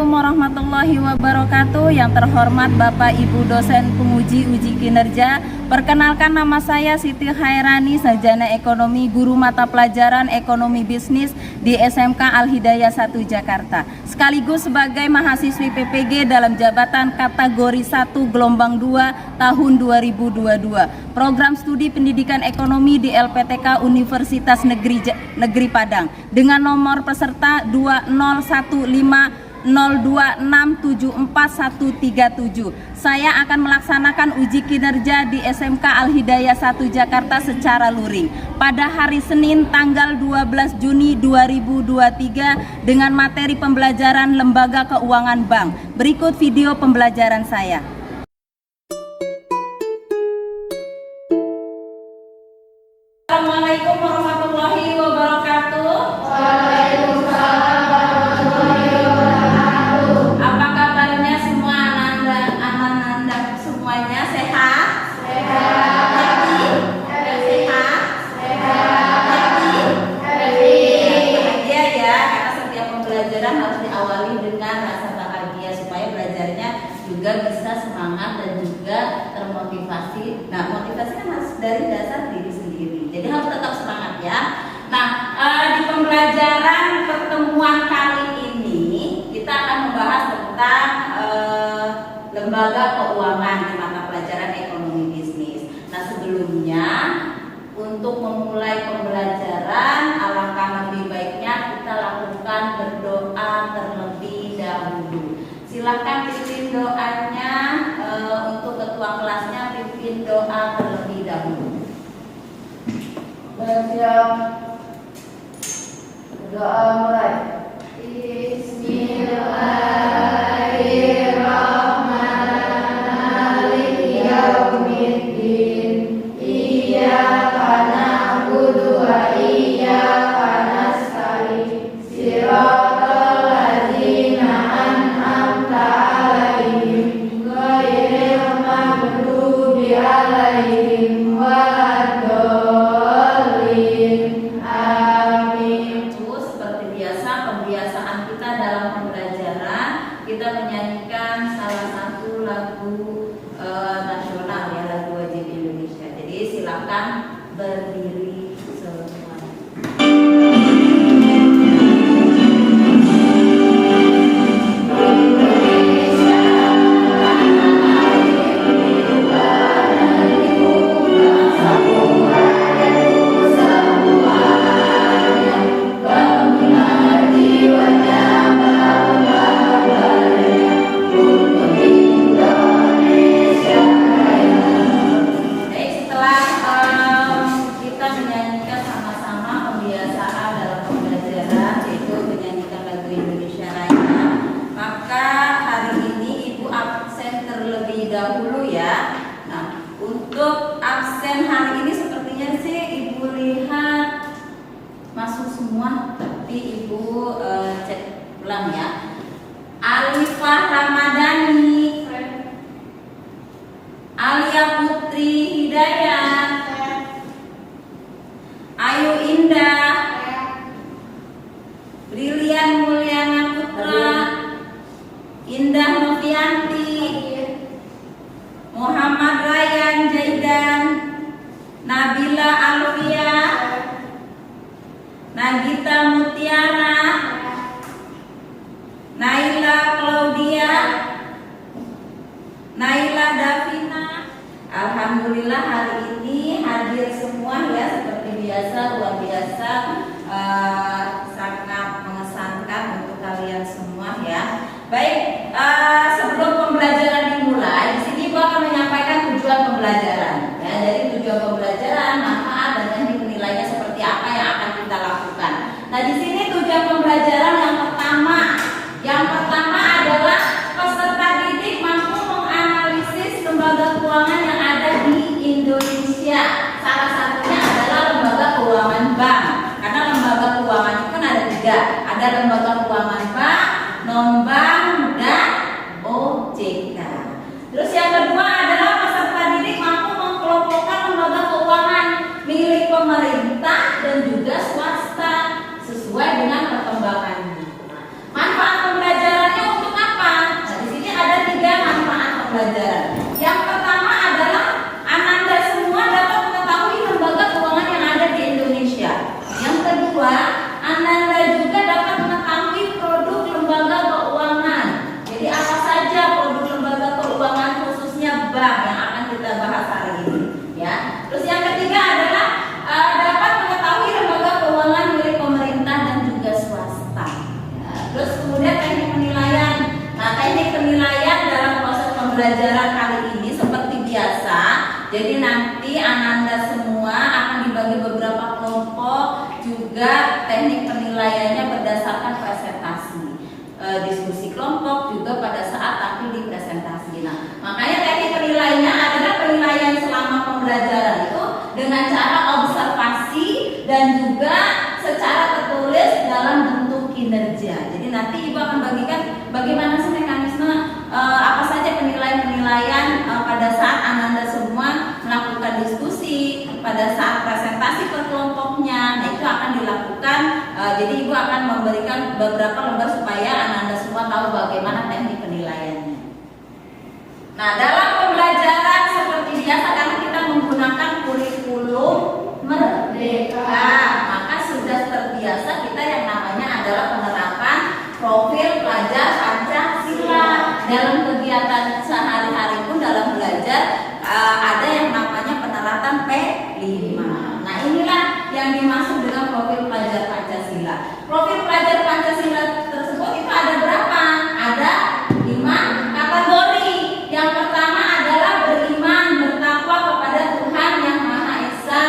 Assalamualaikum warahmatullahi wabarakatuh. Yang terhormat Bapak Ibu dosen penguji uji kinerja, perkenalkan nama saya Siti Khairani, sarjana ekonomi, guru mata pelajaran ekonomi bisnis di SMK Al-Hidayah 1 Jakarta, sekaligus sebagai mahasiswi PPG dalam jabatan kategori 1 gelombang 2 tahun 2022, program studi pendidikan ekonomi di LPTK Universitas Negeri Padang dengan nomor peserta 20150267437. Saya akan melaksanakan uji kinerja di SMK Al-Hidayah 1 Jakarta secara luring pada hari Senin tanggal 12 Juni 2023 dengan materi pembelajaran Lembaga Keuangan Bank. Berikut video pembelajaran saya. Assalamualaikum warahmatullahi wabarakatuh. Waalaikumsalam warahmatullahi wabarakatuh. Apa kabarnya semua anak-anak semuanya? Sehat? Sehat. Happy? Sehat? Sehat. Happy? Happy. Bahagia ya, karena setiap pembelajaran harus diawali dengan rasa bahagia supaya belajarnya juga bisa semangat dan juga termotivasi. Nah, motivasi kan harus dari dasar diri sendiri. Jadi harus tetap semangat ya. Nah, di pembelajaran pertemuan kali ini kita akan membahas tentang lembaga keuangan di mata pelajaran ekonomi bisnis. Nah, sebelumnya untuk memulai pembelajaran alangkah lebih baiknya kita lakukan berdoa terlebih dahulu. Silakan pimpin doanya, untuk ketua kelasnya pimpin doa terlebih dahulu. Bersiap. Doa mulai. Bismillahirrahmanirrahim. Yaumiddin. Iyyaka na'budu wa iyyaka nasta'in. Shiratal ladzina an'amta 'alaihim ghairil maghdubi 'alaihim waladdallin. Amin. Seperti biasa pembiasaan kita dalam pembelajaran, kita menyanyikan salah satu lagu nasional ya, lagu wajib Indonesia. Jadi silakan berdiri semua. Dahulu ya. Nah, untuk absen hari ini sepertinya sih Ibu lihat masuk semua, tapi Ibu cek ulang ya. Alifah Ramadhani, Alia Putri Hidayat, Ayu Indah, Brilian Mulyana Putra, Indah Novianti, Muhammad Rayyan Jaidan, Nabila Alfia, Nagita Mutiara, Naila Claudia, Naila Davina. Alhamdulillah hari ini hadir semua ya, seperti biasa, luar biasa, sangat mengesankan untuk kalian semua ya. Baik, sebelum pembelajaran dimulai, di sini Ibu akan menyampaikan tujuan pembelajaran. Ya, jadi tujuan pembelajaran, manfaat dan teknik penilaiannya seperti apa yang akan kita lakukan. Nah, di sini tujuan pembelajaran yang pertama adalah peserta didik mampu menganalisis lembaga keuangan yang ada di Indonesia. Salah satunya adalah lembaga keuangan bank. Karena lembaga keuangan pembelajaran kali ini seperti biasa. Jadi nanti Ananda semua akan dibagi beberapa kelompok, juga teknik penilaiannya berdasarkan presentasi. Diskusi kelompok juga pada saat tampil di presentasi. Nah, makanya teknik penilaiannya adalah penilaian selama pembelajaran itu dengan cara observasi dan juga secara tertulis dalam bentuk kinerja. Jadi nanti Ibu akan bagikan bagaimana sih mekanisme apa saja penilaian-penilaian pada saat Ananda semua melakukan diskusi, pada saat presentasi per kelompoknya. Nah, itu akan dilakukan. Jadi Ibu akan memberikan beberapa lembar supaya Ananda semua tahu bagaimana teknik penilaiannya. Nah, dalam pembelajaran seperti biasa karena kita menggunakan kurikulum merdeka, maka sudah terbiasa kita yang namanya adalah penerapan profil pelajar Pancasila. Dalam kegiatan sehari-hari pun dalam belajar ada yang namanya penerapan P5. Nah, inilah yang dimaksud dengan profil pelajar Pancasila. Profil pelajar Pancasila tersebut itu ada berapa? Ada 5 kategori. Yang pertama adalah beriman, bertakwa kepada Tuhan Yang Maha Esa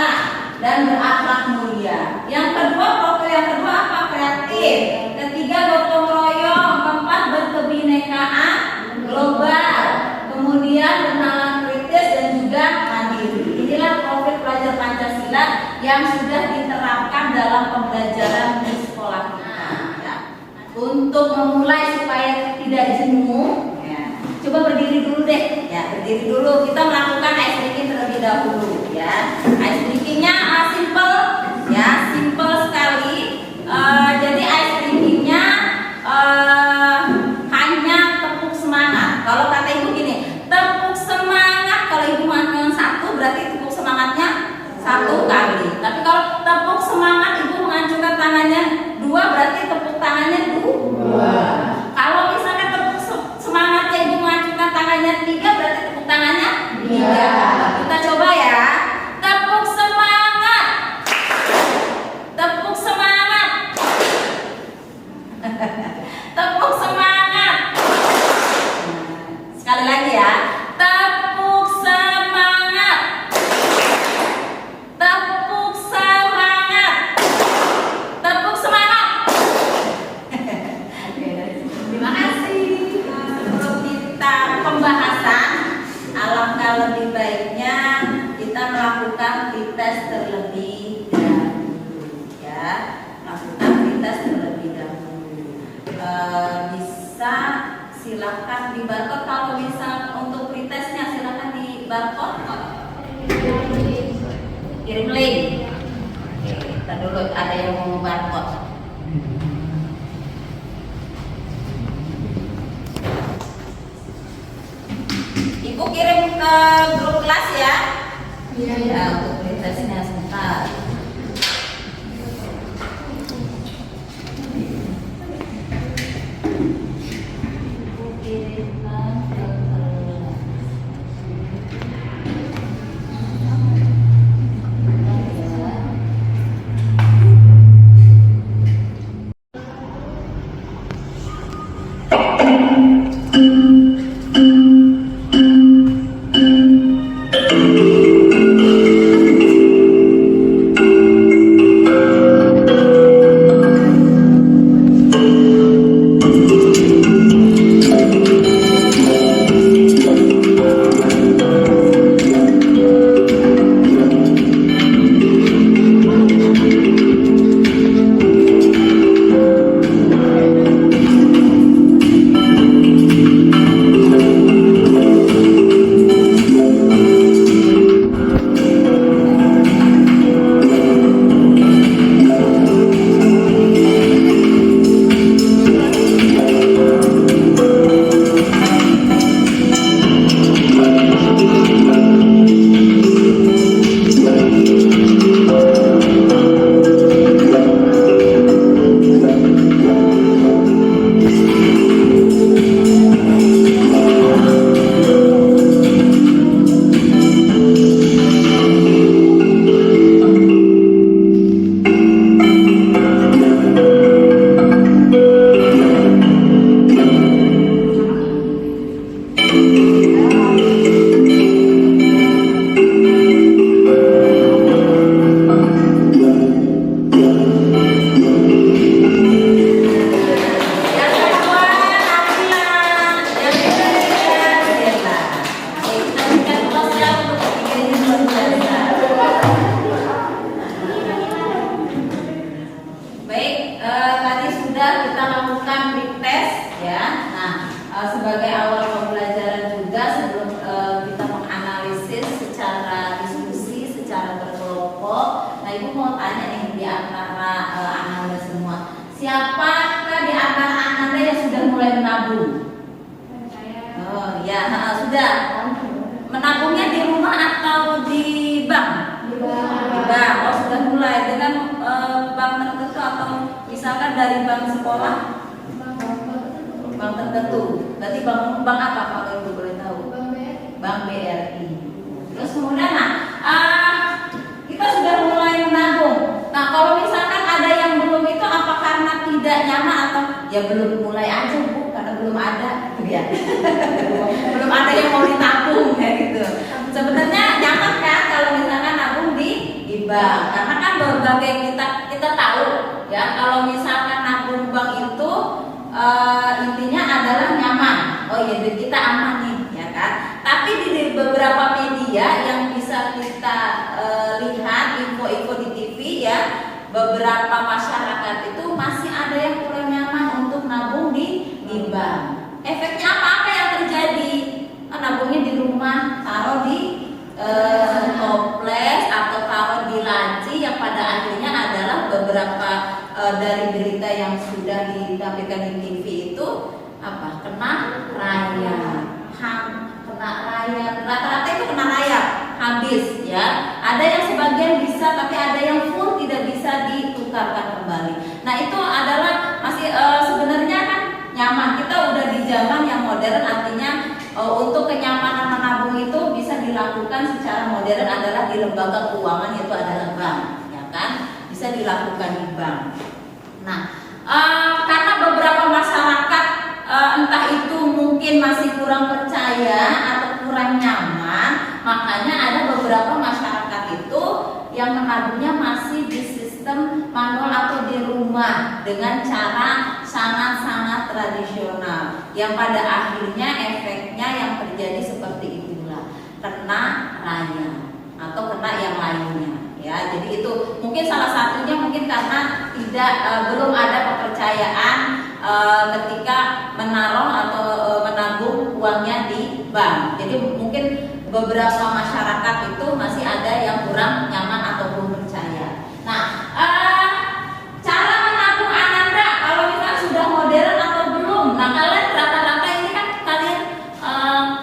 dan berakhlak mulia. Yang kedua, profil yang kedua apa? Kreatif. Ketiga, gotong royong. Keempat, berkebinekaan global. Kemudian bernalar kritis dan juga mandiri. Inilah profil pelajar Pancasila yang sudah diterapkan dalam pembelajaran di sekolah kita. Ya. Untuk memulai supaya tidak jenuh, ya, coba berdiri dulu deh. Ya, berdiri dulu. Kita melakukan ice breaking terlebih dahulu. Ya, ice breakingnya simple, ya, simple sekali. Jadi ice breakingnya hanya tepuk semangat. Kalau kata Ibu gini, tepuk semangat. Kalau Ibu mengatakan 1 berarti tepuk semangatnya 1 kali. Tapi kalau tepuk semangat Ibu mengacungkan tangannya 2 berarti tepuk tangannya 2. Kalau misalkan tepuk semangatnya Ibu mengacungkan tangannya 3 berarti tepuk tangannya 3. Kita coba ya. Tepuk semangat. Tepuk semangat. Tepuk semangat. Sekali lagi ya. Tepuk semangat. Tepuk semangat. Tepuk semangat. Terima kasih. Sebelum kita pembahasan, alangkah lebih baiknya kita melakukan tes terlebih dahulu, ya. Melakukan tes terlebih dahulu. Bisa silakan di barcode. Kalau misal untuk pretestnya silakan di barcode. Kirim link. Oke, kita dulu ada yang mau barcode. Ibu kirim ke grup kelas ya. Iya. Ya, untuk pretestnya sebentar. sebagai awal pembelajaran juga sebelum kita menganalisis secara diskusi, secara berkelompok. Nah, Ibu mau tanya nih di antara Ananda semua, siapakah di antara Ananda yang sudah mulai menabung? Oh ya, sudah. Menabungnya di rumah atau di bank? Di bank. Oh, sudah mulai dengan bank tertentu atau misalkan dari bank sekolah? Bank tertentu. Berarti bank apa kalau Ibu boleh tahu? Bank BRI. Terus kemudian kita sudah mulai menabung. Nah, kalau misalkan ada yang belum itu apa karena tidak nyaman atau ya belum mulai aja Bu, karena belum ada ya. Belum ada yang mau ditabung kayak gitu. Sebenarnya nyaman kan kalau misalkan nabung di bank. Karena kan berbagai kita tahu ya, kalau misalkan nabung bank itu intinya adalah nyaman. Oh iya, duit kita aman nih, ya kan? Tapi di beberapa media yang bisa kita lihat info-info di TV ya, beberapa masyarakat itu masih ada yang kurang nyaman untuk nabung di bank. Efeknya apa yang terjadi? Nabungnya di rumah, taruh di toples atau taruh di laci, yang pada akhirnya adalah beberapa dari berita yang sudah ditampilkan di TV itu kena rayap, rata-rata itu kena rayap habis ya. Ada yang sebagian bisa, tapi ada yang full tidak bisa ditukarkan kembali. Nah, itu adalah masih sebenarnya kan nyaman. Kita udah di zaman yang modern, artinya untuk kenyamanan menabung itu bisa dilakukan secara modern adalah di lembaga keuangan, yaitu adalah bank, ya kan? Bisa dilakukan di bank. Nah, karena beberapa masyarakat entah itu mungkin masih kurang percaya atau kurang nyaman, makanya ada beberapa masyarakat itu yang menabungnya masih di sistem manual atau di rumah dengan cara sangat-sangat tradisional, yang pada akhirnya efeknya yang terjadi seperti itulah, kena rayap atau kena yang lainnya ya. Jadi itu mungkin salah satunya mungkin karena belum ada kepercayaan ketika menaruh atau menabung uangnya di bank. Jadi mungkin beberapa masyarakat itu masih ada yang kurang nyaman atau belum percaya. Nah, cara menabung Ananda kalau misalnya sudah modern atau belum? Nah, kalian rata-rata ini kan kalian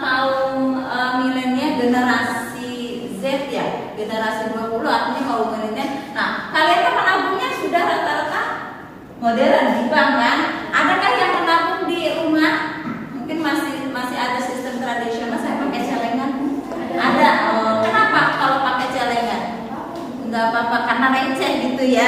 kaum milenial generasi Z ya, generasi 20 artinya kaum milenial. Nah, kalian kan menabungnya sudah rata-rata modern di bank kan? Adakah yang menabung di rumah? Mungkin masih ada sistem tradisional, saya pakai celengan. Ada. Kenapa kalau pakai celengan? Enggak apa-apa, karena receh gitu ya.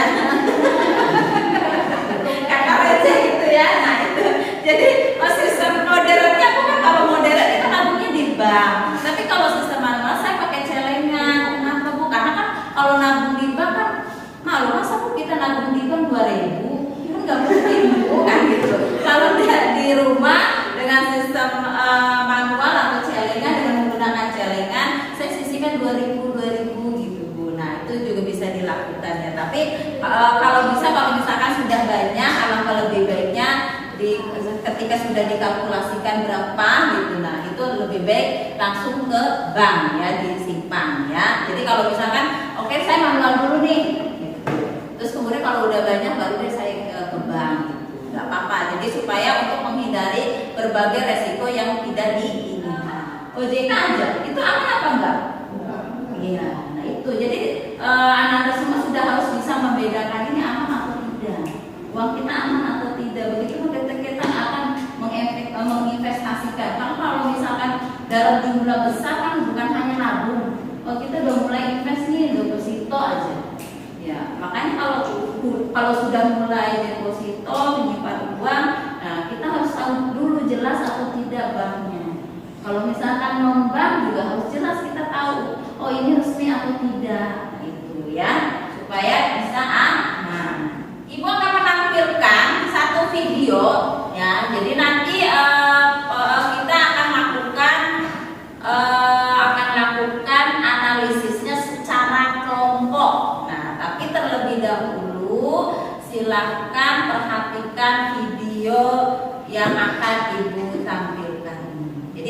Karena receh gitu ya. Nah, itu. Jadi sistem modernnya bukan, kalau modern itu nabungnya di bank. Tapi kalau sistem manual saya pakai celengan. Kenapa Bu? Karena kan kalau nabung di bank kan malu, masa Bu kita nabung di bank 2.000? Nggak mungkin Bu kan gitu. Kalau di rumah dengan sistem manual atau celengan, dengan menggunakan celengan, saya sisihkan 2.000 gitu Bu. Nah, itu juga bisa dilakukan ya. Tapi kalau misalkan sudah banyak, alangkah lebih baiknya ketika sudah dikalkulasikan berapa gitu, nah itu lebih baik langsung ke bank ya, disimpan ya. Jadi kalau misalkan oke, saya manual dulu nih gitu. Terus kemudian kalau udah banyak baru deh saya ke bank gitu. Nggak apa-apa. Jadi supaya untuk menghindari berbagai resiko yang tidak diinginkan. OJK aja itu aman apa enggak? Iya. Nah itu jadi Ananda semua sudah harus bisa membedakan ini aman atau tidak, uang kita aman atau tidak. Begitu kita akan menginvestasikan. Kalau misalkan dalam jumlah besar kan bukan hanya nabung. Oh, kita udah mulai invest nih, deposito aja. Ya, makanya kalau sudah mulai deposito, menyimpan uang, nah kita harus tahu dulu jelas atau tidak banknya. Kalau misalkan non bank juga harus jelas kita tahu, oh ini resmi atau tidak, gitu ya, supaya bisa aman. Ibu akan menampilkan satu video, ya. Jadi nanti kita akan lakukan analisisnya secara kelompok. Nah, tapi terlebih dahulu silahkan perhatikan video yang akan Ibu tampilkan.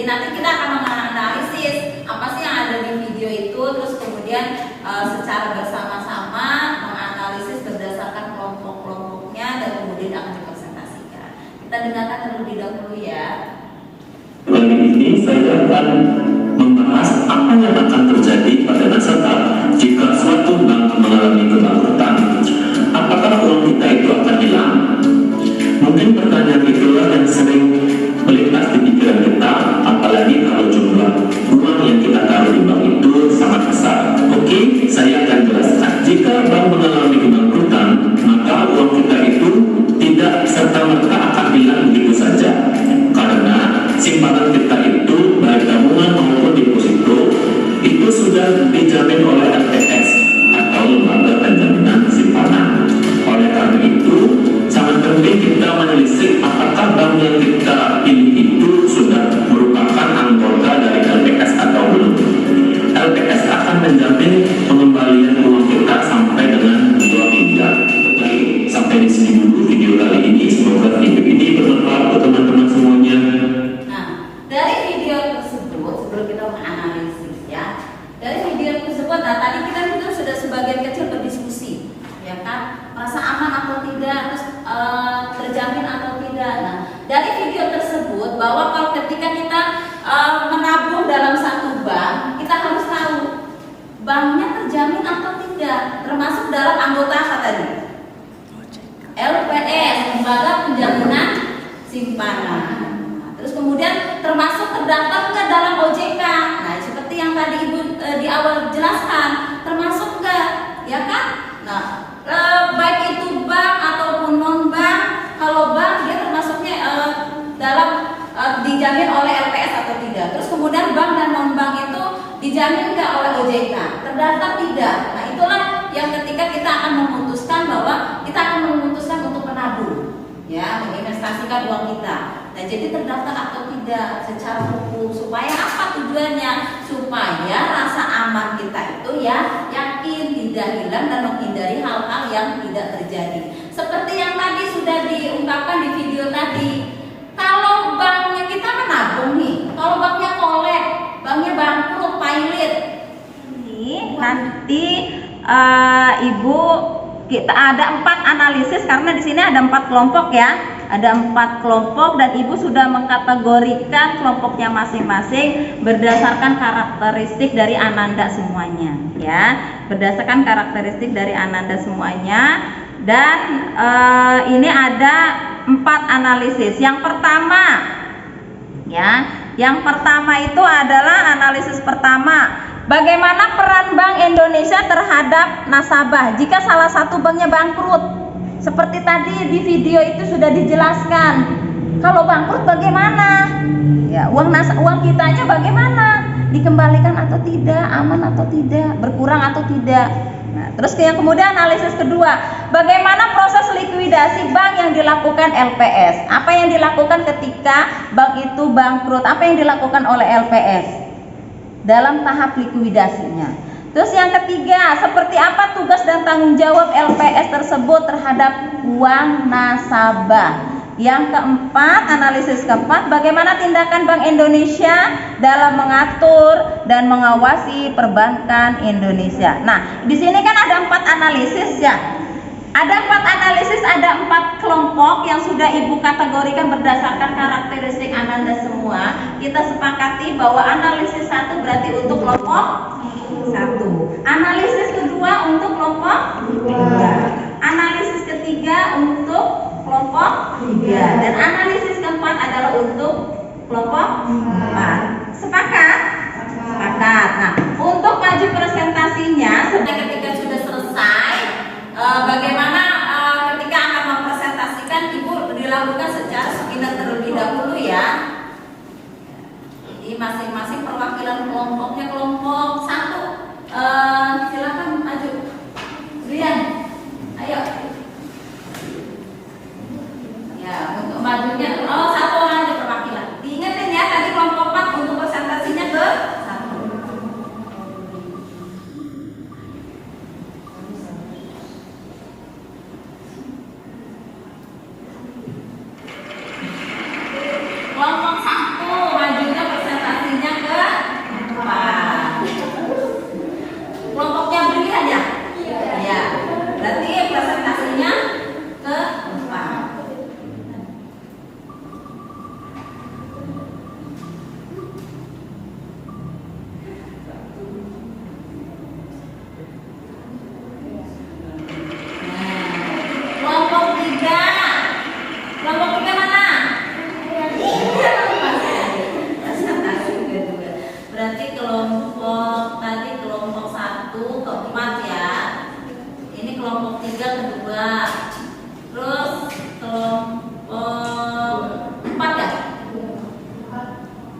Jadi nanti kita akan menganalisis apa sih yang ada di video itu, terus kemudian secara bersama-sama menganalisis berdasarkan kelompok-kelompoknya dan kemudian akan dipresentasikan. Kita dengarkan terlebih dahulu ya. Kali ini saya akan membahas apa yang akan terjadi pada nasabah jika suatu bank mengalami kebangkrutan. Apakah uang kita itu akan hilang? Mungkin pertanyaan itulah yang sering melintas di pikiran kita, apalagi kalau jumlah uang yang kita taruh di bank itu sangat besar. Oke, saya akan jelaskan. Jika bank mengalami kebangkrutan, maka uang kita itu tidak serta-merta akan hilang begitu saja. Karena simpanan kita itu, baik tabungan maupun deposito, itu sudah dijamin oleh LPS atau Lembaga Penjaminan Simpanan. Oleh karena itu, sangat penting kita menelisik apakah bank yang kita pilih itu sudah merupakan anggota dari LPS atau belum. LPS akan menjamin pengembalian uang kita sampai dengan 2 miliar. Baik, sampai di sini dulu video kali ini. Semoga video ini bermanfaat untuk teman-teman semuanya. Nah, dari video tersebut sebelum kita menganalisis ya, dari video tersebut, nah tadi kita itu sudah sebagian kecil berdiskusi, ya kan, merasa aman atau tidak, terus terjamin atau tidak. Nah, dari video tersebut bahwa kalau ketika kita menabung dalam satu bank, kita harus tahu banknya terjamin atau tidak, termasuk dalam anggota apa tadi? LPS, Lembaga Penjaminan Simpanan. Nah, terus kemudian termasuk terdaftar nggak dalam OJK. Nah, seperti yang tadi Ibu di awal jelaskan, termasuk nggak, ya kan? Nah, baik itu bank ataupun non bank, kalau bank dia termasuknya dalam dijamin oleh LPS atau tidak. Terus kemudian bank dan non bank itu dijamin nggak oleh OJK, terdaftar tidak. Nah, itulah yang ketika kita akan memutuskan bahwa kita akan memutuskan untuk menabung, ya, menginvestasikan uang kita. Nah, jadi terdaftar atau tidak secara hukum, supaya apa tujuannya? Supaya rasa aman kita itu ya yakin, tidak hilang dan menghindari hal-hal yang tidak terjadi. Seperti yang tadi sudah diungkapkan di video tadi, kalau banknya kita menabung nih, kalau banknya kolek, banknya bangkrut, pailit, ini nanti Ibu, kita ada 4 analisis karena di sini ada 4 kelompok ya, ada 4 kelompok dan Ibu sudah mengkategorikan kelompoknya masing-masing berdasarkan karakteristik dari Ananda semuanya, ya, berdasarkan karakteristik dari Ananda semuanya. Dan ini ada 4 analisis. Yang pertama, ya, yang pertama itu adalah analisis pertama. Bagaimana peran Bank Indonesia terhadap nasabah jika salah satu banknya bangkrut? Seperti tadi di video itu sudah dijelaskan. Kalau bangkrut bagaimana? Ya, uang kitanya bagaimana? Dikembalikan atau tidak? Aman atau tidak? Berkurang atau tidak? Nah, terus yang kemudian analisis kedua, bagaimana proses likuidasi bank yang dilakukan LPS? Apa yang dilakukan ketika bank itu bangkrut? Apa yang dilakukan oleh LPS dalam tahap likuidasinya? Terus yang ketiga, seperti apa tugas dan tanggung jawab LPS tersebut terhadap uang nasabah? Yang keempat, analisis keempat, bagaimana tindakan Bank Indonesia dalam mengatur dan mengawasi perbankan Indonesia. Nah, di sini kan ada 4 analisis ya. Ada 4 analisis, ada 4 kelompok yang sudah Ibu kategorikan berdasarkan karakteristik Ananda semua. Kita sepakati bahwa analisis 1 berarti untuk kelompok 1. Analisis kedua untuk kelompok 2. Analisis ketiga untuk kelompok 3. Dan analisis keempat adalah untuk kelompok 4. Sepakat? Sepakat. Nah, untuk maju presentasinya, ketika sudah selesai, bagaimana ketika akan mempresentasikan, Ibu dilakukan secara seminar terlebih dahulu ya. Jadi masing-masing perwakilan kelompoknya kelompok 1. Silakan maju. Rian, ayo. Ya, untuk majunya, 1 orang aja perwakilan. Diingetin ya, tadi kelompok 4 untuk presentasinya ke 1. Kelompok 1 majunya presentasinya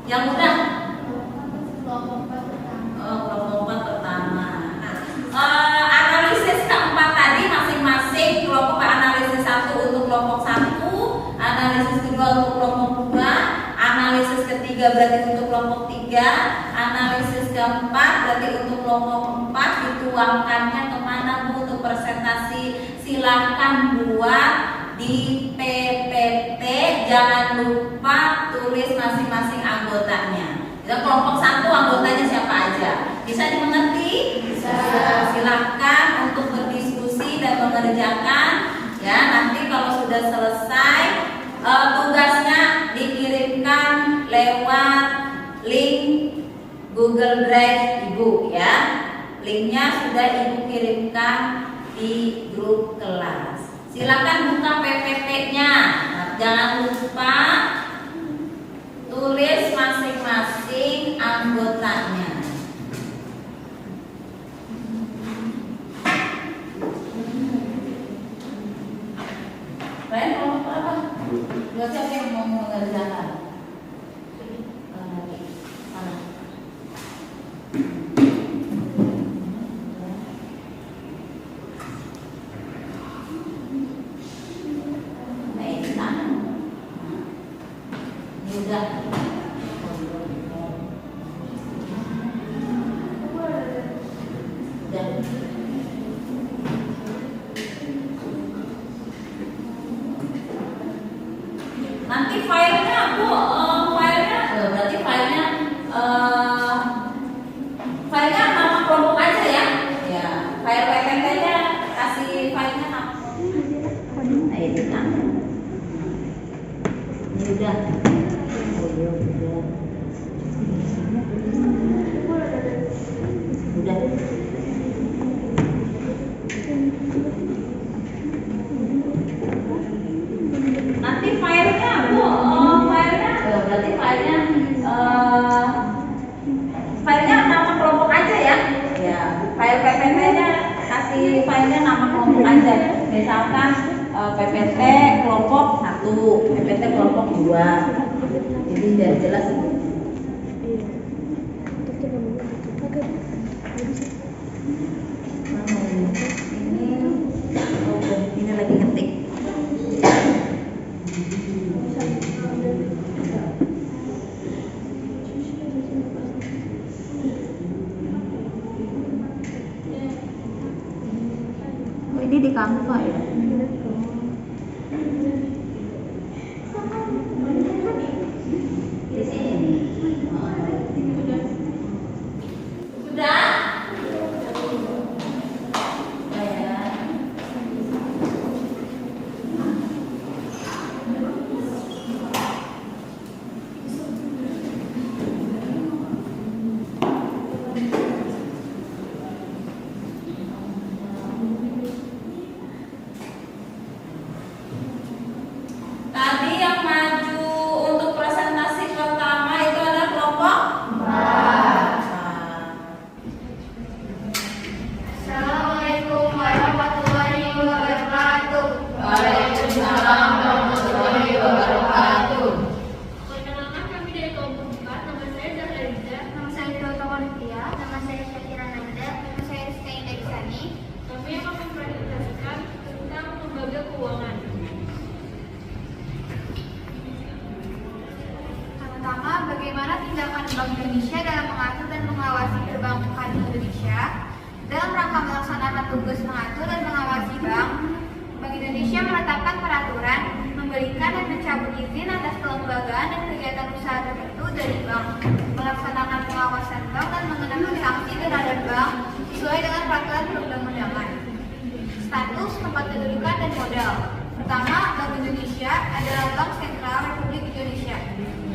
Yang mudah? Kelompok 4 pertama. Kelompok 4 pertama. Nah, analisis keempat tadi masing-masing kelompok analisis 1 untuk kelompok 1, analisis kedua untuk kelompok 2, analisis ketiga berarti untuk kelompok 3, analisis keempat berarti untuk kelompok 4. Dituangkannya kemana Bu untuk presentasi? Silahkan buat di PPT, jangan lupa tulis masing-masing anggotanya. Dan kelompok 1 anggotanya siapa aja? Bisa dimengerti? Bisa. Silahkan untuk berdiskusi dan mengerjakan. Ya, nanti kalau sudah selesai tugasnya dikirimkan lewat link Google Drive Ibu ya. Linknya sudah Ibu kirimkan di grup kelas. Silakan buka PPT-nya. Jangan lupa tulis masing-masing anggotanya. Kalian kelompok berapa? Dua siapa yang mau mengerjakan? Mana? Udah. Nanti filenya Bu, filenya berarti filenya nama kelompok aja ya. Ya, file PPT-nya kasih filenya nama. Nah, ini kan. Ini udah. Udah. Nanti filenya Bu, filenya berarti filenya nama kelompok aja ya. Ya, file PPT-nya kasih filenya nama kelompok aja. Misalkan PPT kelompok 1, PPT kelompok 2. Jadi biar jelas. Ini lagi ngetik. Ini di Canva ya. Di sini. Sudah? Tadi yang maju untuk presentasi pertama itu ada kelompok 4. Assalamualaikum warahmatullahi wabarakatuh. Waalaikumsalam warahmatullahi wabarakatuh. Perkenalkan kami dari kelompok 4. Nama saya Zahra Riza. Nama saya Dota Tia. Nama saya Syakira Nanda. Nama saya Rizka Indah Isani. Kami akan mempresentasikan tentang lembaga keuangan. Pertama, bagaimana tindakan Bank Indonesia dalam mengatur dan mengawasi perbankan Indonesia. Dalam rangka melaksanakan tugas mengatur dan mengawasi bank, Bank Indonesia menetapkan peraturan, memberikan dan mencabut izin atas kelembagaan dan kegiatan usaha tertentu dari bank, melaksanakan pengawasan bank dan mengenakan sanksi terhadap bank sesuai dengan peraturan perundang-undangan. Status, tempat kedudukan dan modal. Pertama, Bank Indonesia adalah Bank Sentral Republik Indonesia.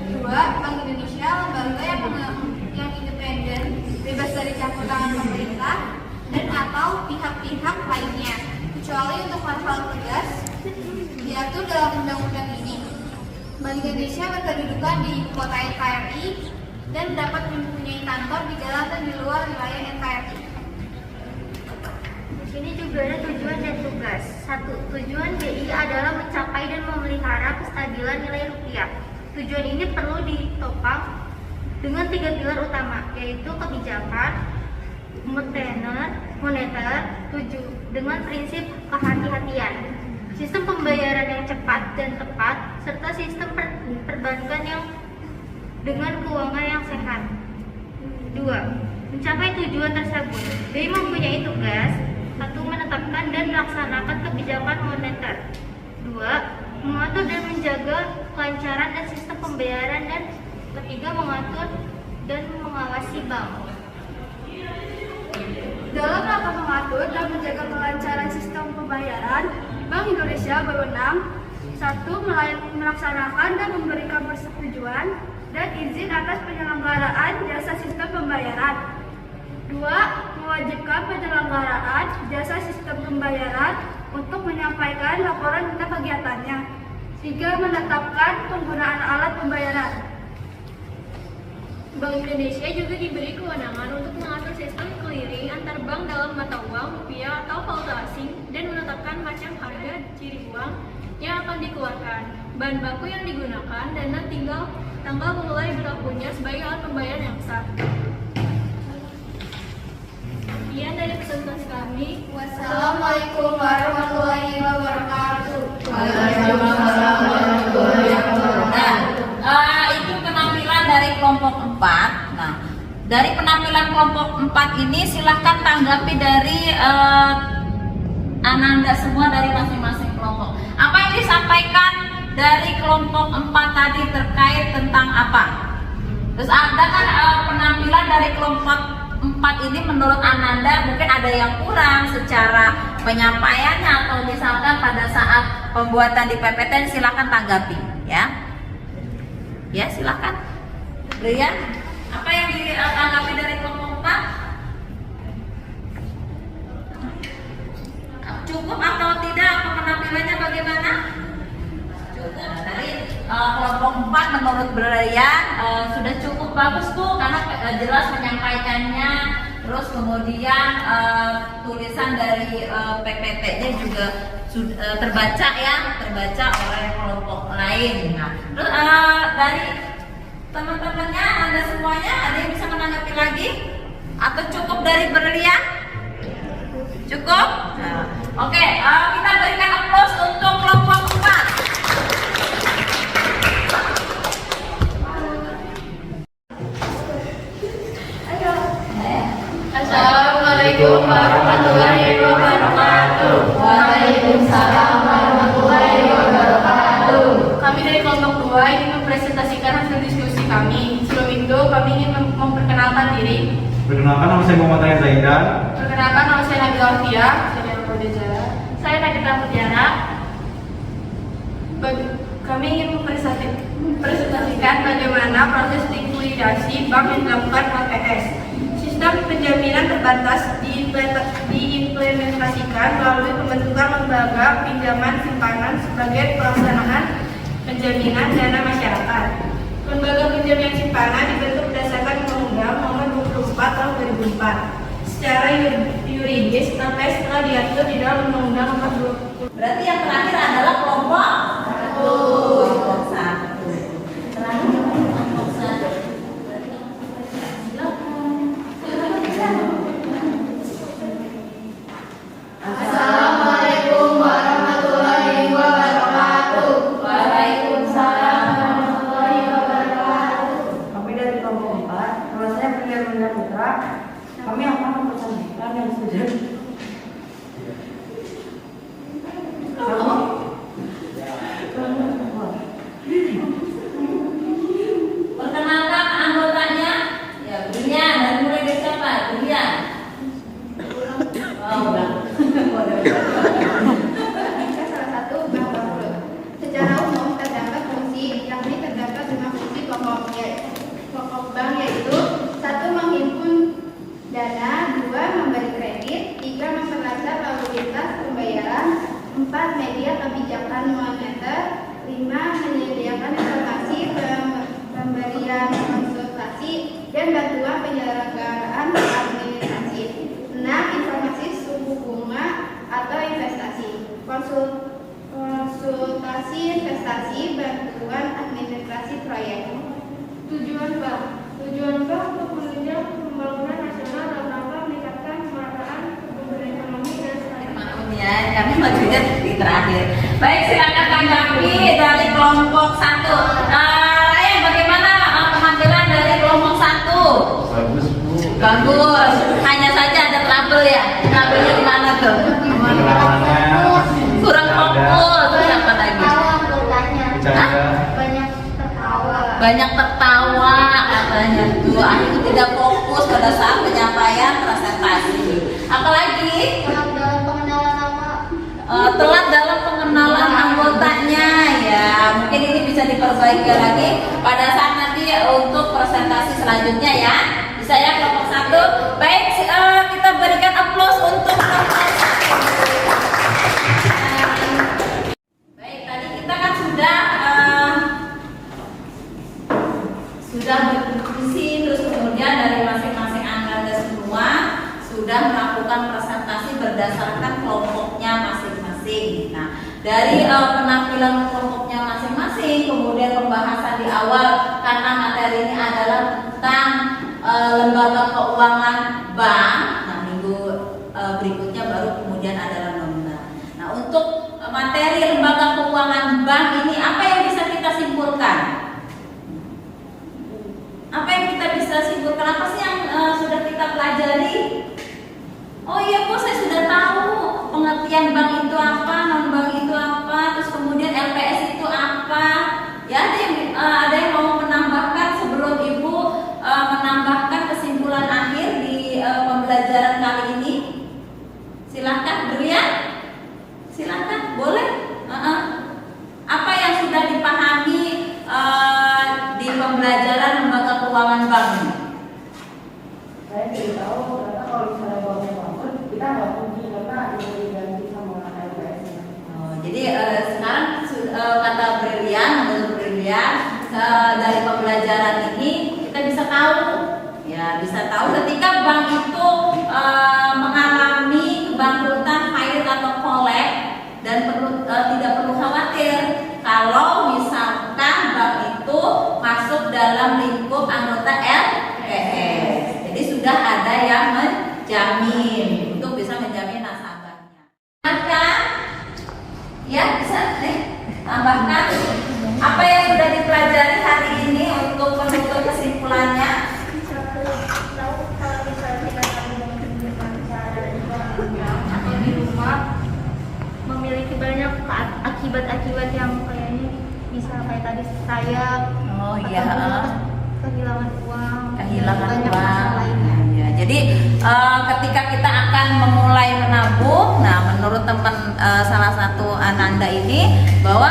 Kedua, Bank Indonesia lembaga yang independen, bebas dari campur tangan pemerintah dan atau pihak-pihak lainnya, kecuali untuk hal-hal tegas diatur dalam undang-undang ini. Bank Indonesia berkedudukan di ibu kota NKRI dan dapat mempunyai kantor di dalam dan di luar wilayah NKRI. Di sini juga ada tujuan dan tugas. 1. Tujuan BI adalah mencapai dan memelihara kestabilan nilai rupiah. Tujuan ini perlu ditopang dengan 3 pilar utama, yaitu kebijakan, moneter, 7 dengan prinsip kehati-hatian, sistem pembayaran yang cepat dan tepat, serta sistem perbankan yang dengan keuangan yang sehat. 2. Mencapai tujuan tersebut, BI mempunyai tugas 1. Menetapkan dan melaksanakan kebijakan moneter. 2. Mengatur dan menjaga kelancaran dan sistem pembayaran, dan 3. Mengatur dan mengawasi bank. Dalam rangka mengatur dan menjaga kelancaran sistem pembayaran, Bank Indonesia berwenang 1. Melaksanakan dan memberikan persetujuan dan izin atas penyelenggaraan jasa sistem pembayaran. 2. Mewajibkan penyelenggaraan jasa sistem pembayaran untuk menyampaikan laporan tentang kegiatannya. 3. Menetapkan penggunaan alat pembayaran. Bank Indonesia juga diberi kewenangan untuk mengatur sistem clearing antar bank dalam mata uang, rupiah, atau valuta asing, dan menetapkan macam harga ciri uang yang akan dikeluarkan, bahan baku yang digunakan, dan tanggal mulai berlakunya sebagai alat pembayaran yang sah. Sekian dari presentasi kami. Wassalamualaikum warahmatullahi wabarakatuh. Waalaikumsalam warahmatullahi wabarakatuh. Itu penampilan dari kelompok 4. Nah, dari penampilan kelompok 4 ini silahkan tanggapi dari Ananda semua dari masing-masing kelompok. Apa yang disampaikan dari kelompok 4 tadi terkait tentang apa? Terus ada kan penampilan dari kelompok 4 ini menurut Ananda mungkin ada yang kurang secara penyampaiannya, atau misalkan pada saat pembuatan di PPT, silakan tanggapi ya. Ya, silakan. Brian, apa yang ditanggapi dari kelompok 4? Cukup atau tidak? Penampilannya bagaimana? Cukup. Dari kelompok 4 menurut Brian sudah cukup bagus Bu, karena jelas menyampaikannya. Terus kemudian tulisan dari PPT-nya juga terbaca oleh kelompok lain. Nah, terus dari teman-temannya, Anda semuanya ada yang bisa menanggapi lagi? Atau cukup dari Brian? Cukup? Nah, oke, kita berikan aplaus untuk kelompok 4. Assalamualaikum warahmatullahi wabarakatuh. Waalaikumsalam warahmatullahi wabarakatuh. Kami dari kelompok 2 ingin mempresentasikan hasil diskusi kami. Sebelum itu, kami ingin memperkenalkan diri. Perkenalkan, nama saya Muhammad Ayat Zaidan. Perkenalkan, nama saya Nabila Alfia. Saya Nadita Mutiara. Kami ingin mempresentasikan bagaimana proses likuidasi bank yang dilakukan HPS. Sistem penjaminan terbatas diimplementasikan melalui pembentukan lembaga pinjaman simpanan sebagai pelaksanaan penjaminan dana masyarakat. Lembaga penjaminan simpanan dibentuk berdasarkan Undang-Undang Nomor 24 Tahun 2004. Secara yuridis, LPS telah diatur di dalam Undang-Undang Nomor 20. Berarti yang terakhir adalah kelompok 1. Terakhir kelompok 1. Assalamualaikum warahmatullahi wabarakatuh. Waalaikumsalam warahmatullahi wabarakatuh. Kami dari kelompok 4, nama saya Priya Runda Putra. Kami akan mempresentasikan yang sudah Perkenalkan anggotanya. Ya, Brian. Dan mulai dari siapa? Brian. Oh, udah. Salah satu bank bangkrut. Secara umum terdapat fungsi, yakni terdapat 5 fungsi pokok bank, yaitu 1. Menghimpun dana, 2. Memberi kredit, 3. Memperlancar lalu lintas pembayaran, 4. Media kebijakan moneter, 5. Menyediakan informasi pemberian konsultasi dan bantuan penyelenggaraan administrasi, 6. Informasi suku bunga atau investasi, konsultasi investasi, bantuan administrasi proyek. Tujuan banyak tertawa katanya tuh, akhirnya tidak fokus pada saat penyampaian presentasi. Apalagi Telat dalam pengenalan nama. telat dalam pengenalan anggotanya ya, mungkin ini bisa diperbaiki lagi pada saat nanti untuk presentasi selanjutnya ya. Bisa ya kelompok 1. Baik, kita berikan aplaus untuk kelompok 1. Baik, tadi kita kan sudah berdiskusi, terus kemudian dari masing-masing angkatan semua sudah melakukan presentasi berdasarkan kelompoknya masing-masing. Nah, dari penampilan kelompoknya masing-masing, kemudian pembahasan di awal karena materi ini adalah tentang lembaga keuangan bank. Nah, minggu berikutnya baru kemudian adalah non-bank. Nah, untuk materi lembaga keuangan bank ini apa yang bisa kita simpulkan? Apa yang kita bisa simpulkan? Apa sih yang sudah kita pelajari? Oh iya Bu, saya sudah tahu pengertian bank itu apa, non-bank itu apa, terus kemudian LPS itu apa. Ya, ada yang mau menambahkan sebelum Ibu menambahkan kesimpulan akhir di pembelajaran kali ini? Silakan, Brilian. Silakan, boleh. Apa yang sudah dipahami di pembelajaran lembaga keuangan bank ini? Saya tidak tahu ternyata kalau misalnya banknya bangkrut kita nggak rugi karena ada yang diganti sama LPS. Jadi sekarang kata Brilian, menurut Brilian dari pembelajaran ini kita bisa tahu, ya bisa tahu ketika bank itu mengalami kebangkrutan, pilot atau collapse, dan tidak perlu khawatir kalau misalkan bank itu masuk dalam lingkup anggota LPS. Jadi sudah ada yang menjamin untuk bisa menjamin nasabahnya. Maka ya bisa tambahkan apa yang sudah dipelajari hari ini untuk menutup kesimpulannya. Tahu kalau misalnya kita atau di rumah memiliki banyak akibat-akibat yang kayaknya bisa kayak tadi saya kehilangan uang, banyak masalah lainnya. Ya, jadi ketika kita akan memulai menabung, nah menurut teman salah satu Ananda ini bahwa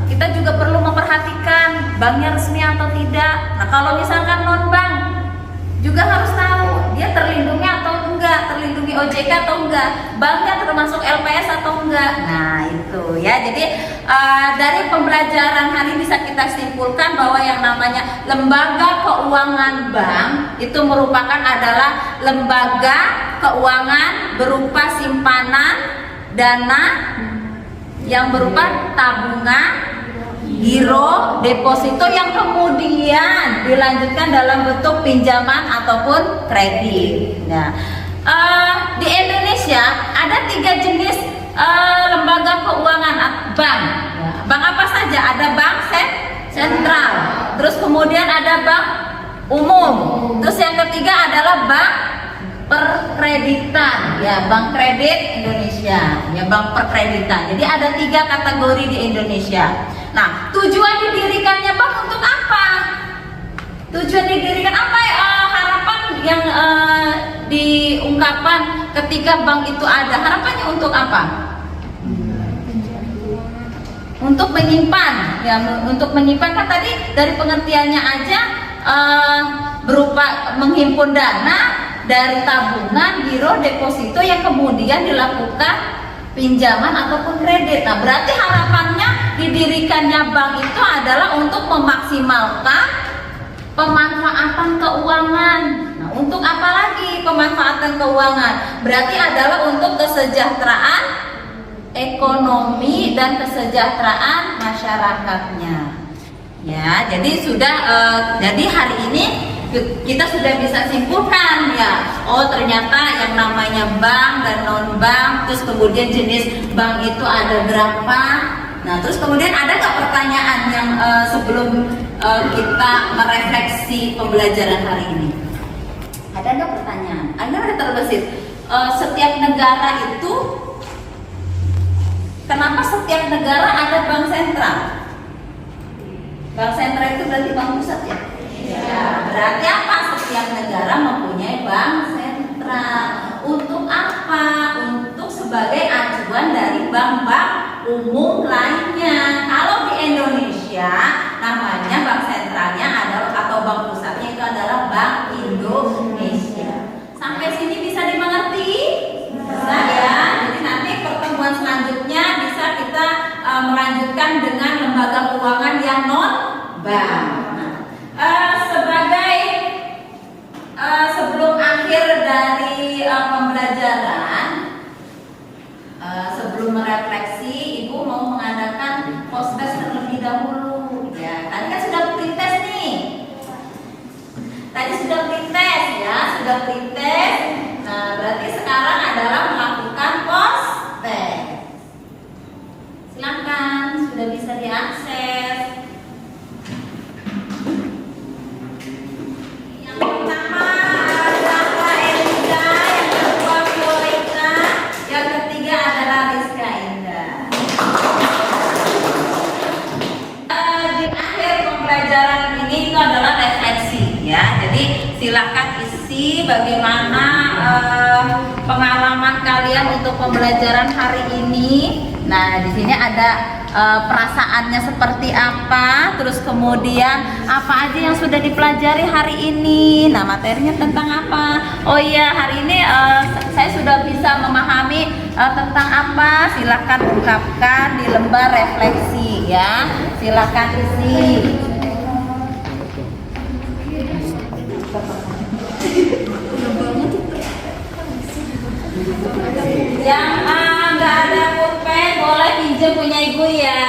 kita juga perlu memperhatikan banknya resmi atau tidak. Nah kalau misalkan non bank juga harus tahu dia terlindungi atau enggak, terlindungi OJK atau enggak, banknya termasuk LPS atau enggak. Nah itu ya, jadi dari pembelajaran hari ini bisa kita simpulkan bahwa yang namanya lembaga keuangan bank itu merupakan adalah lembaga keuangan berupa simpanan dana yang berupa tabungan, giro, deposito yang kemudian dilanjutkan dalam bentuk pinjaman ataupun kredit. Nah, di Indonesia ada 3 jenis lembaga keuangan bank. Bank apa saja? Ada bank sentral, terus kemudian ada bank umum, terus yang ketiga adalah bank perkreditan, ya bank kredit Indonesia, ya bank perkreditan. Jadi ada 3 kategori di Indonesia. Nah, tujuan didirikannya bank untuk apa? Tujuan didirikan apa? Harapan yang diungkapkan ketika bank itu ada, harapannya untuk apa? Untuk menyimpan, ya untuk menyimpan kan tadi dari pengertiannya aja berupa menghimpun dana dari tabungan, giro, deposito yang kemudian dilakukan pinjaman ataupun kredit. Nah, berarti harapannya didirikannya bank itu adalah untuk memaksimalkan pemanfaatan keuangan. Nah, untuk apa lagi pemanfaatan keuangan? Berarti adalah untuk kesejahteraan ekonomi dan kesejahteraan masyarakatnya. Ya, jadi sudah jadi hari ini kita sudah bisa simpulkan ya, oh ternyata yang namanya bank dan non bank, terus kemudian jenis bank itu ada berapa. Nah terus kemudian ada nggak pertanyaan yang sebelum kita merefleksi pembelajaran hari ini? Ada nggak pertanyaan? Ada terbesit setiap negara itu, kenapa setiap negara ada bank sentral? Bank sentral itu berarti bank pusat ya? Ya, berarti apa? Setiap negara mempunyai bank sentral. Untuk apa? Untuk sebagai acuan dari bank-bank umum lainnya. Kalau di Indonesia namanya bank sentralnya adalah atau bank pusatnya itu adalah Bank Indonesia. Sampai sini bisa dimengerti? Bisa ya. Jadi nanti pertemuan selanjutnya bisa kita melanjutkan dengan lembaga keuangan yang non bank. Sebagai sebelum akhir dari pembelajaran, sebelum merefleksi, Ibu mau mengadakan post test terlebih dahulu. Ya, tadi kan sudah pretest nih. Tadi sudah pretest ya, sudah pretest. Nah, berarti sekarang adalah melakukan post test. Silakan, sudah bisa diakses. Yang pertama adalah Elisa, yang kedua Violeta, yang ketiga adalah Rizka Indah. Di akhir pembelajaran ini itu adalah refleksi ya. Jadi silakan isi bagaimana pengalaman kalian untuk pembelajaran hari ini. Nah, di sini ada perasaannya seperti apa, terus kemudian apa aja yang sudah dipelajari hari ini. Nah, materinya tentang apa? Oh iya, hari ini saya sudah bisa memahami tentang apa. Silakan ungkapkan di lembar refleksi ya. Silakan isi. Yang nggak ada pulpen boleh pinjam punya ibu ya.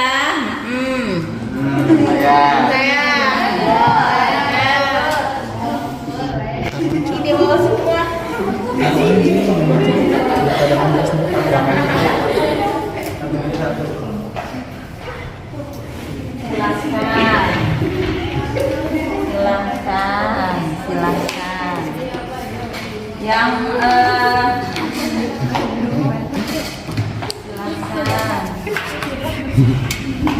Ini bawa semua. Silakan. Yang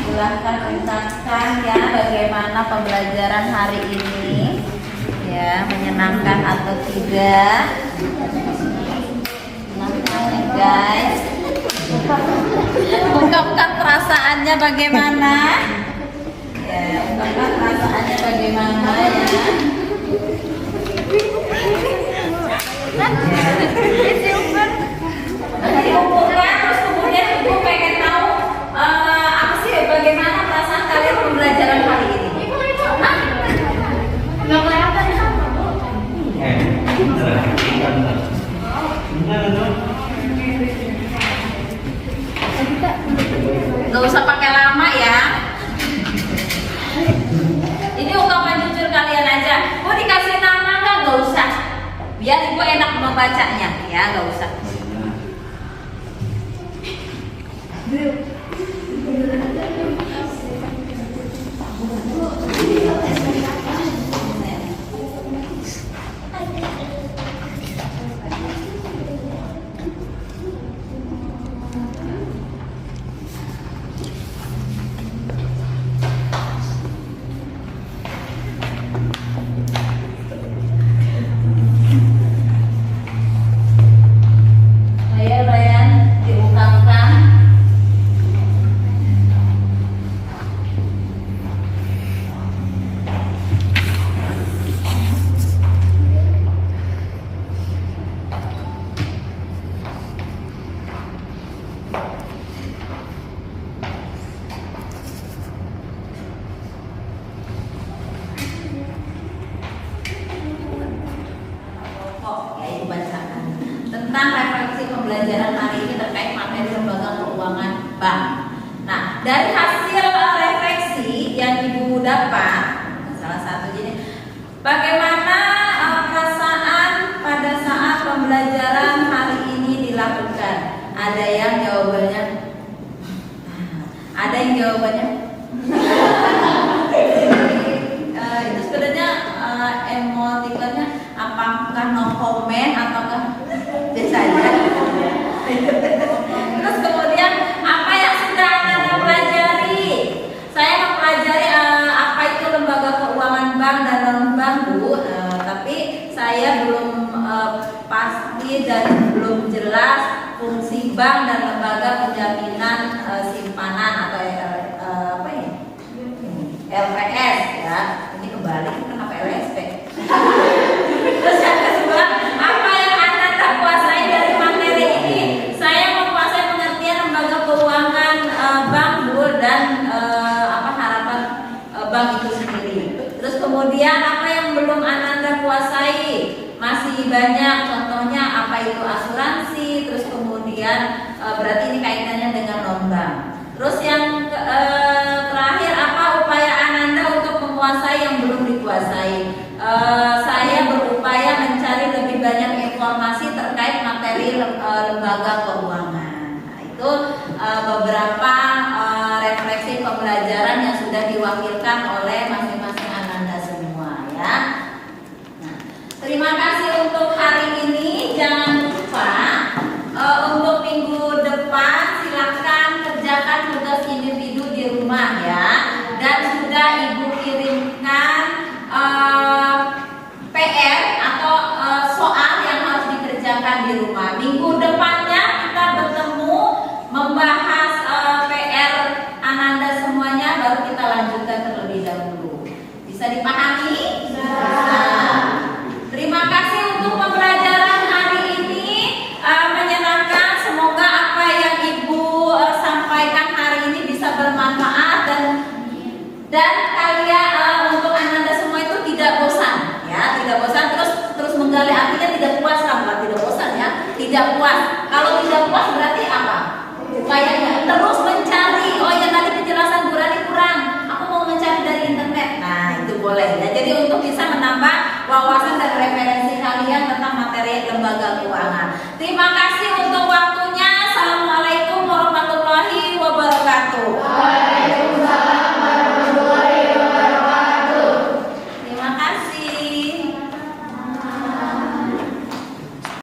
silahkan ungkapkan ya bagaimana pembelajaran hari ini ya, menyenangkan atau tidak. Menyenangkan ya guys. Ungkapkan perasaannya bagaimana ya, ungkapkan perasaannya bagaimana ya. Diumpulkan, terus kemudian ibu pengen tahu apa sih bagaimana perasaan kalian pembelajaran hari ini? Nggak kelihatan ya? Nggak usah pakai lama ya. Ini ungkapan jujur kalian aja. Mau dikasih nama nggak usah. Biar ibu enak membacanya ya, nggak usah. Ayo Ryan, diungkapkan. Tentang refleksi pembelajaran hari ini terkait materi lembaga keuangan bank. Nah, dari hasil refleksi yang ibu dapat, salah satu jadi bagaimana perasaan pada saat pembelajaran hari ini dilakukan. Ada yang jawabannya, itu sebenarnya emotikonnya apakah no comment ataukah biasa aja. Terus kemudian apa yang sudah Anda pelajari? Saya mempelajari apa saya belum pasti dan belum jelas fungsi bank dan lembaga penjaminan simpanan atau apa ya? LPS ya. Ini kebalik kenapa LSP? Terus yang kedua, apa yang Anda kuasai dari materi ini? Saya menguasai pengertian lembaga keuangan, bank, dan harapan bank itu sendiri. Terus kemudian apa yang belum Anda kuasai? Masih banyak, contohnya apa itu asuransi, terus kemudian berarti ini kaitannya dengan non-bank. Terus yang terakhir, apa upaya Ananda untuk menguasai yang belum dikuasai? Saya berupaya mencari lebih banyak informasi terkait materi lembaga keuangan. Nah, itu beberapa refleksi pembelajaran yang sudah diwakilkan oleh masing-masing Ananda semua ya. Nah, terima kasih untuk hari ini. Jangan lupa untuk minggu depan silakan kerjakan tugas individu di rumah ya. Dan sudah Ibu kirimkan PR atau soal yang harus dikerjakan di rumah. Minggu depannya kita bertemu membahas PR Ananda semuanya, baru kita lanjutkan terlebih dahulu. Bisa dipahami? Bisa. Terima kasih untuk pembelajaran hari ini, menyenangkan. Semoga apa yang Ibu sampaikan hari ini bisa bermanfaat dan kalian untuk Ananda semua itu tidak bosan ya, tidak bosan terus menggali, artinya tidak puas lah, tidak bosan ya, tidak puas. Kalau tidak puas berarti apa? Upayanya terus mencari. Oh ya, tadi penjelasan Bu Rani kurang, aku mau mencari dari internet. Nah itu boleh ya. Jadi untuk bisa menambah wawasan dan referensi kalian tentang materi lembaga keuangan. Terima kasih